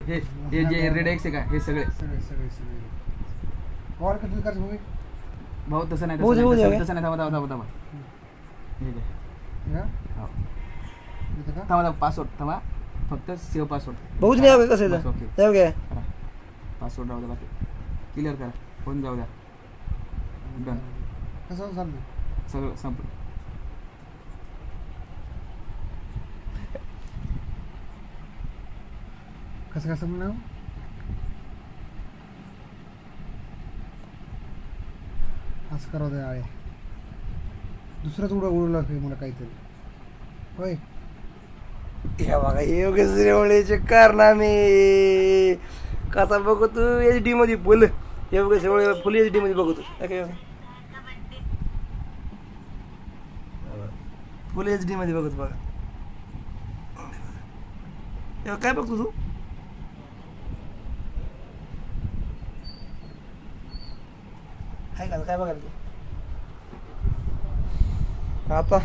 हे जे red x आहे का हे सगळे कॉल किती करायचं भाऊ? भाऊ तसं नाही भाऊ, तसं भाऊ, नाही भाऊ. तसं नाही थांबा हे घे. का? हो. इथं का? थांबा पासवर्ड थांबा फक्त सेव्ह पासवर्ड भाऊच नाही कसं बस, आहे ओके. जाऊ घ्या पासवर्ड राहू द्या बाकी क्लिअर करा फोन जाऊ द्या डन कसं चाललं? सगळं संपलं कसं कसं म्हणणं? असं करावं दे आहे दुसरंच उडू लागते मला काहीतरी होय. हे बघा योगेश रेवळेचे कारनामे कसा बघतो HD मध्ये फुल योगेश रेवळे फुल HD मध्ये बघतो फुल HD मध्ये बघतो बघा काय बघतो तू काय बघायला तू आता